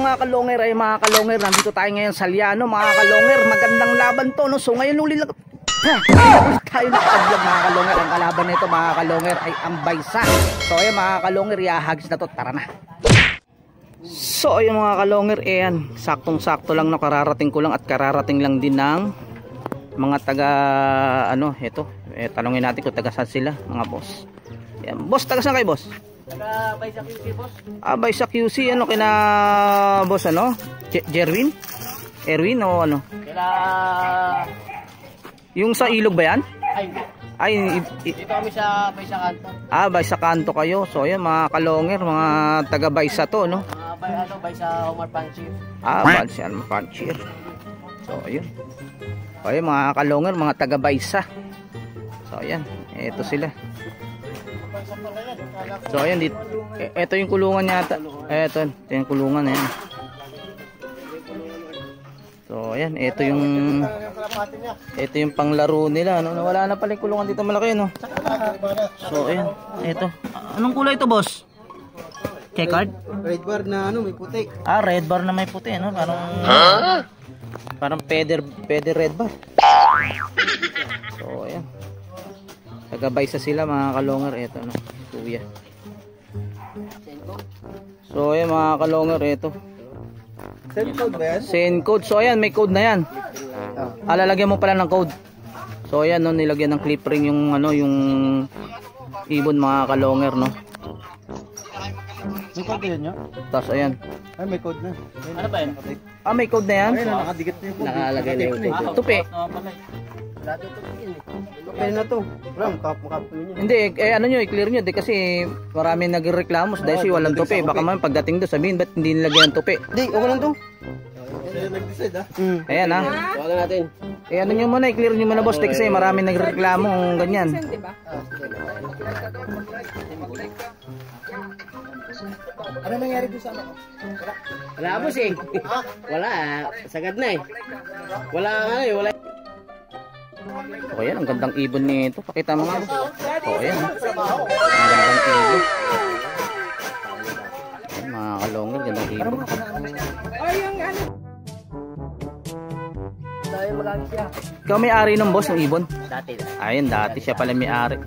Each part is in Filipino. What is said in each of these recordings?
mga kalonger, ay mga kalonger, nandito tayo ngayon sa Liano mga kalonger. Magandang laban to, no? So ngayon ulit tayo nakapag-vlog mga kalonger. Ang kalaban nito mga kalonger ay ang Baysa. So ayun mga kalonger, ihahagis na to, tara na. So ayun mga kalonger, ayan, saktong sakto lang, no? Kararating ko lang at kararating lang din ng mga taga ano, eto, tanongin natin kung taga saan sila mga boss. Ayan, boss, taga saan kayo boss? Taga Baysa QC boss. Baysa QC, ano kina boss, ano? Jerwin? Erwin o ano? Kila yung sa ilog ba yan? Ay, dito kami sa Baysa Kanto. Baysa Kanto kayo. So ayun mga kalonger, mga taga Baysa to, no? Baysa Omar Panchir. Baysa Omar Panchir. So ayun. Ayun mga kalonger, mga taga Baysa. So ayan, eto sila. So ayan dito. Ito yung kulungan yata. Ito yung kulungan, ayan. So ayan, ito yung panglaro nila, no? Wala na pala yung kulungan dito malaki, no? So ayan, ito. Anong kulay ito, boss? Checkered? Red bar na ano, may puti. Red bar na may puti, no? Parang peder red bar. So ayan. Tagabay sa sila mga kalonger, ito, no? Kuya. So ayan mga kalonger, ito. Send code ba yan? Send code. So ayan, may code na yan. Lalagyan mo pala ng code. So ayan, no, nilagyan ng clip ring yung ano, yung ibon mga kalonger, no. May code yan nyo? Tapos ayan. Ay, may code na. Ano ba yan? May code na yan. Ay, nakadikit na yung code. Nakalagay na yung code. Tupi. Okay na to. Ram, kapag nyo. Hindi, ano nyo, i-clear nyo. Kasi marami nagreklamo dahil walang tupi. Baka man pagdating doon sabihin, ba't hindi nilagyan ng tupi? Hindi, okay lang to. Nag-decide Ayan ha. Tawagan natin. Ano nyo muna, i-clear nyo muna boss. Kasi marami nagreklamo ganyan. Ano nangyari doon sa ano? Wala boss eh. Wala, sagad na eh. Wala nga eh, wala. O yan, ang gandang ibon nito. Pakita mo nga. O yan. Ang gandang ibon. Ayan, mga kalongin, gandang ibon. Ikaw may-ari ng boss ng ibon? Dati. Ayun, dati siya pala may-ari.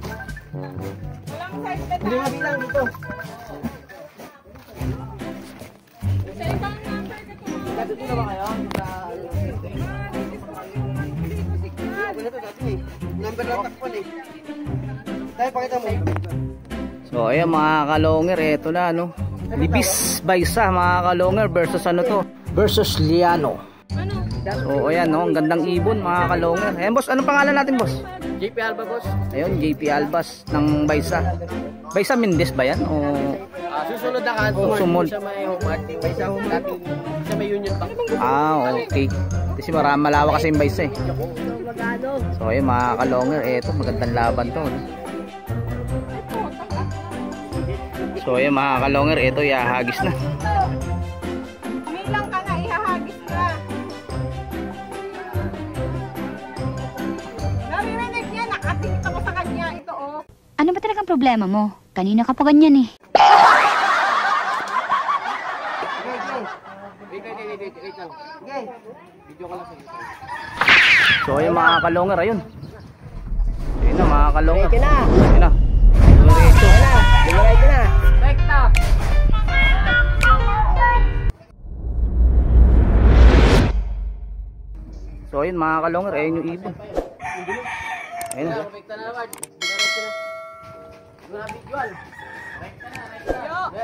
Hindi nga bilang dito. Dito na ba kayo? Number na takpan eh. Tayo, pakita mo. So ayan mga kalonger, eto na, no. Libis Baysa mga kalonger versus ano to? Versus Liano. So ayan, no, ang gandang ibon mga kalonger. Ayan boss, anong pangalan natin boss? JP Alba boss. Ayun, JP Albas ng Baysa. Baysa Mendes ba yan? O Susunod na kanto. Sumunod. Sa may Homart. Baysa Homart. Sa may Union Bank. okay. Kasi malawak kasi yung Baysa eh. So ayun mga kalonger, eto magandang laban to, no? So ayun mga kalonger, eto ihahagis na. Umilang ka na, ihahagis ka. Naririnig niya, nakatingin ako sa kanya. Ito oh. Ano ba talagang problema mo? Kanina ka pa ganyan eh. Wait lang. Video ka lang sa ito. So ayun mga kalonger, ayun. Ayun na mga kalonger. Ready na. Ayun na. Diretso. Diretso na. Rekta. So ayun mga kalonger, ayun yung ibon. Ayun na. Rekta na naman. Diretso na. Mga visual. Rekta na.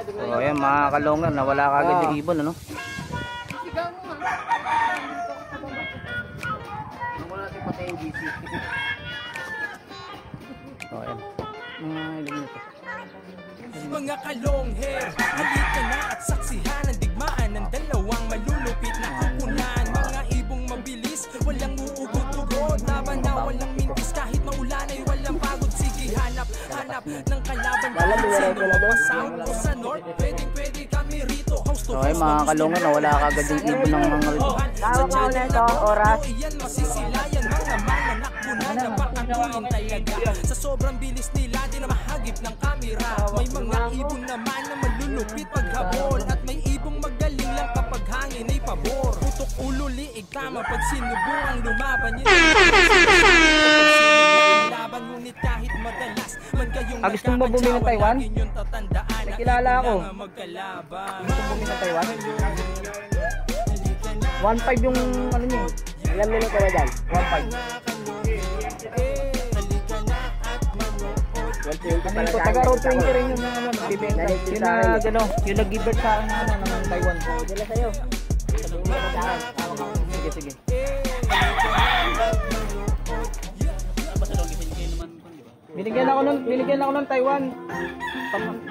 So ayun mga kalonger, nawala kagad yung ibon, ano? Sigaw mo ha. Wala natin pati yung GC. So ayun. Ilan nito. Mga kalongher, halika na at saksihan ang digmaan ng dalawang malulupit na kukunan. Mga ibong mabilis, walang uugot-ugot, laban na walang mintis, kahit maulan ay walang pagod. Sige, hanap ng kalaban. Sino mapasound ko sa north, pwede kami rito. So ayun mga kalongan, nawala kagad yung ibon ng mga rito. Tawag mo na ito, oras. Iyan masisilayan, mga mananakbo na napakatuin talaga. Sa sobrang bilis nila, di na mahagip ng kamera. May mga ibon naman na malulupit paghabol, at may ibong magaling lang kapag hangin ay pabor. Putok ulo, liig tama pag sinubukang lumaban yun. Laban ngunit kahit madalas man kayong gusto mo bumili ng Taiwan? May kilala ako. Gusto mo bumili ng Taiwan? 1.5 yung ano niyo. Ilang minuto na dyan? 1.5. Ano po, taga Road 20 rin yung ano, nagbibenta. Yun na, ano, yung nag-give-birth sa akin ng ano, ng Taiwan. Dila sa'yo. Sabihin mo sa akin. Sige, sige. Binigyan ako ng Taiwan.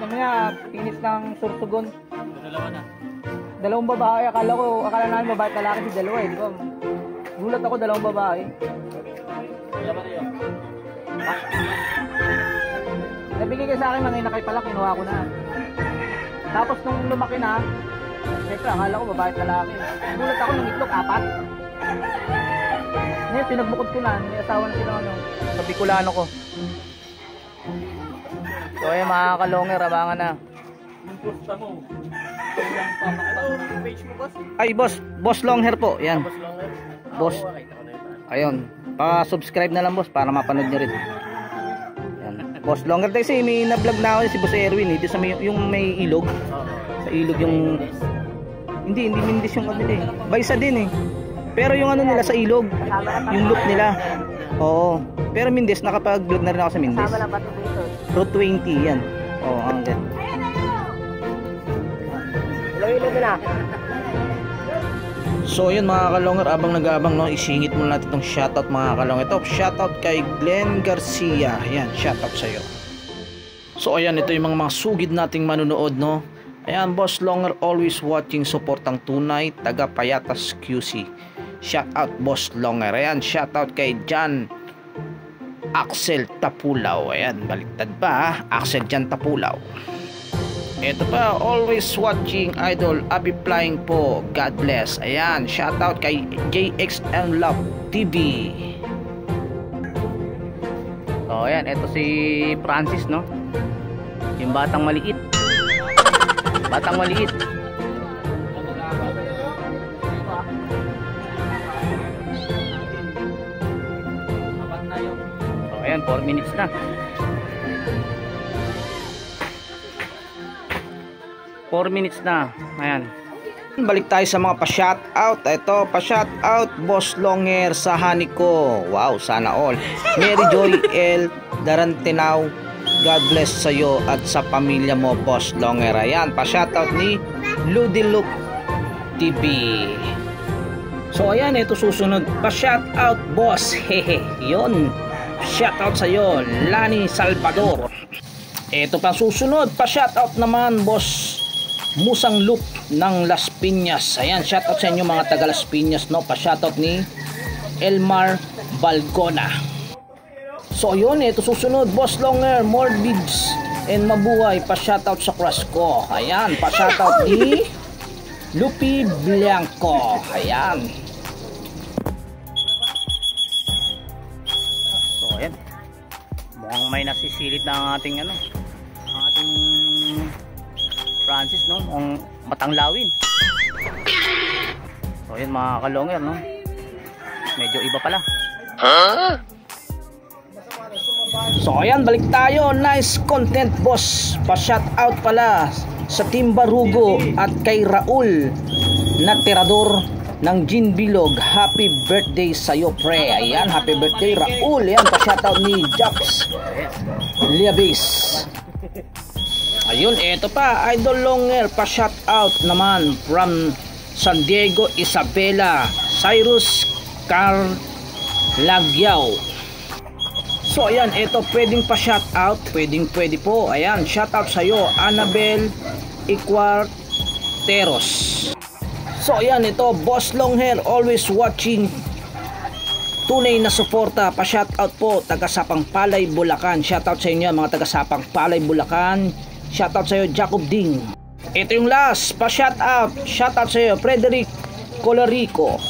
Mamaya, pinis ng Sursugon. Dalawang babae, akala namin babae at lalaki si dalawa eh, di ba? Gulat ako, dalawang babae. Nabigay kayo sa akin, mga inakay pala, kinuha ko na. Tapos nung lumaki na, siyempre akala ko babae at lalaki. Gulat ako ng itlog, 4. Ngayon, pinagbukod ko na, may asawa na sila ano, sa Bicolano ko. So ayun mga kalonger, abangan na. Ay boss long hair po, yan. Boss. Ayun, pa-subscribe na lang boss para mapanood nyo rin. Yan. Boss long hair, kasi may na-vlog na ako si Boss Erwin eh, sa may, yung may ilog. Sa ilog yung hindi Mindis yung ano nila eh. Baysa din eh. Pero yung ano nila sa ilog, yung look nila. Oo. Pero Mindis, nakapag-vlog na rin ako sa Mindis. Route 20 yan. Oo, ang ganda. Ilog na. So yun mga kalonger, abang nag-aabang no, isingit muna natin itong shoutout mga kalonger. Ito, shoutout kay Glenn Garcia. Ayan, shoutout sa'yo. So ayan, ito yung mga sugid nating manunood no. Ayan, Boss Longer always watching, suportang tunay, taga Payatas QC. Shoutout Boss Longer. Ayan, shoutout kay John Axel Tapulaw. Ayan, baliktad pa Axel Jan Tapulaw. Ito pa, always watching Idol Abi Flying po. God bless. Ayan, shoutout kay JXM Love TV. So ayan, ito si Francis no. Yung batang maliit. Batang maliit. So ayan, 4 minutes na. 4 minutes na. Ayan. Balik tayo sa mga pa-shoutout. Ito, pa-shoutout Boss Longer sa Haniko. Wow, sana all. Mary Joy L. Darantenaw. God bless sa iyo at sa pamilya mo, Boss Longer. Ayan, pa-shoutout ni Ludiluk TV. So ayan, ito susunod. Pa-shoutout Boss. Hehe. Yun. Shoutout sa iyo, Lani Salvador. Ito pa susunod. Pa-shoutout naman Boss Musang Loop ng Las Piñas. Ayan, shoutout sa inyo mga taga Las Piñas no. Pa-shoutout ni Elmar Balgona. So yun, ito susunod Boss Longer, more bigs and mabuhay. Pa-shoutout sa crush ko. Ayan, pa-shoutout ni Lupi Blanco. Ayan. So ayan, mukhang may nasisilip na ang ating ano, ang ating Francis no, ang matanglawin. So yun mga kalonger no, medyo iba pala. So ayan, balik tayo. Nice content boss. Pa-shout out pala sa Team Barugo at kay Raul na tirador ng Gin Bilog. Happy birthday sa'yo pre. Ayan, happy birthday Raul. Ayan, pa-shout out ni Japs Liabis. Ayun, eto pa, Idol Longer, pa-shout out naman from San Diego, Isabela, Cyrus Carlagyaw. So ayan, eto pwedeng pa-shout out, pwede po. Ayan, shout out sa iyo, Annabel Ecuarteros. So ayan, ito Boss Longhair, always watching. Tunay na suporta, pa-shout out po, taga Sapang Palay, Bulacan. Shout out sa inyo mga taga Sapang Palay, Bulacan. Shoutout sa iyo, Jacob Ding. Ito yung last, pa-shoutout. Shoutout sa iyo, Frederick Colarico.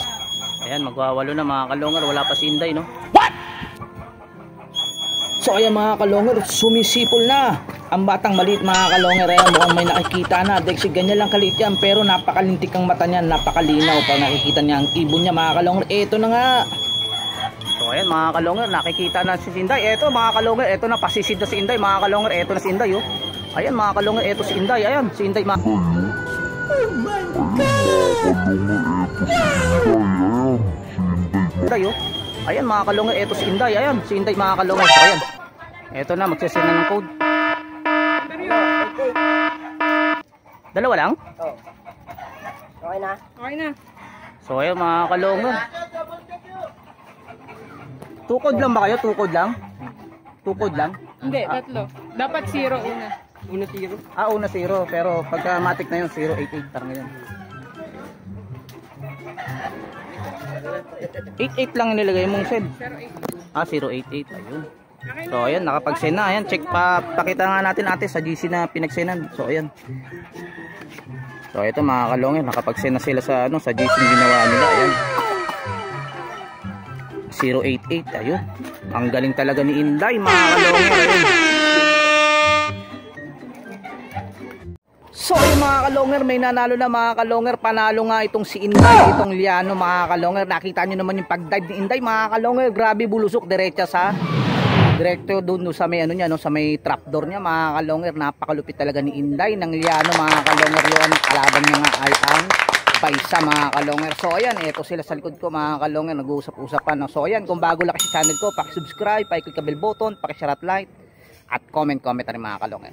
Ayan, magwawalo na mga kalongar. Wala pa si Inday, no? What? So ayan mga kalonger, sumisipol na ang batang maliit mga kalonger. Ayan, mukhang may nakikita na. Dexy, ganyan lang kaliit yan, pero napakalintik ang mata niya, napakalinaw pag nakikita niya ang ibon niya mga kalonger. Eto na nga. So ayan mga kalonger, nakikita na si Inday. Eto mga kalonger, eto na, pasisid na si Inday mga kalonger. Eto na si Inday oh. Ayan mga kalonger, eto si Inday. Ayan, si Inday mga... Inday oh. Ayan mga kalonger, eto si Inday. Ayan, si Inday mga kalonger. So ayan. Eto na, magsasend na ng code. Dalawa lang? Oh. Okay na? Okay na. So ayan mga kalonger. Tukod lang ba kayo? Tukod lang? Tukod lang? Hindi, tatlo. Dapat 0 una. Una tiro. Una 0, pero pagka matik na yun 088 parang ngayon. 88 lang nilagay mong send. 088, ayun. So ayan, nakapag-send na. Ayan, check pa, pakita nga natin ate sa GC na pinag-sendan. So ayan. So ito mga kalonger, nakapag-send na sila sa ano, sa GC na ginawa nila. Ayan. 088, ayun. Ang galing talaga ni Inday mga kalonger. Ayun. So yung mga kalonger, may nanalo na mga kalonger. Panalo nga itong si Inday, itong Liano mga kalonger. Nakita nyo naman yung pag-dive ni Inday mga kalonger. Grabe, bulusok, diretsa sa direkto doon sa may ano niya, no, sa may trapdoor niya mga kalonger. Napakalupit talaga ni Inday ng Liano mga kalonger. Yun, kalaban niya nga ay ang Baysa mga kalonger. So ayan, eto sila sa likod ko mga kalonger, nag-uusap-usapan. No? So ayan, kung bago lang sa channel ko, paki-subscribe, paki-click ka bell button, paki-share at like, at comment na rin mga kalonger.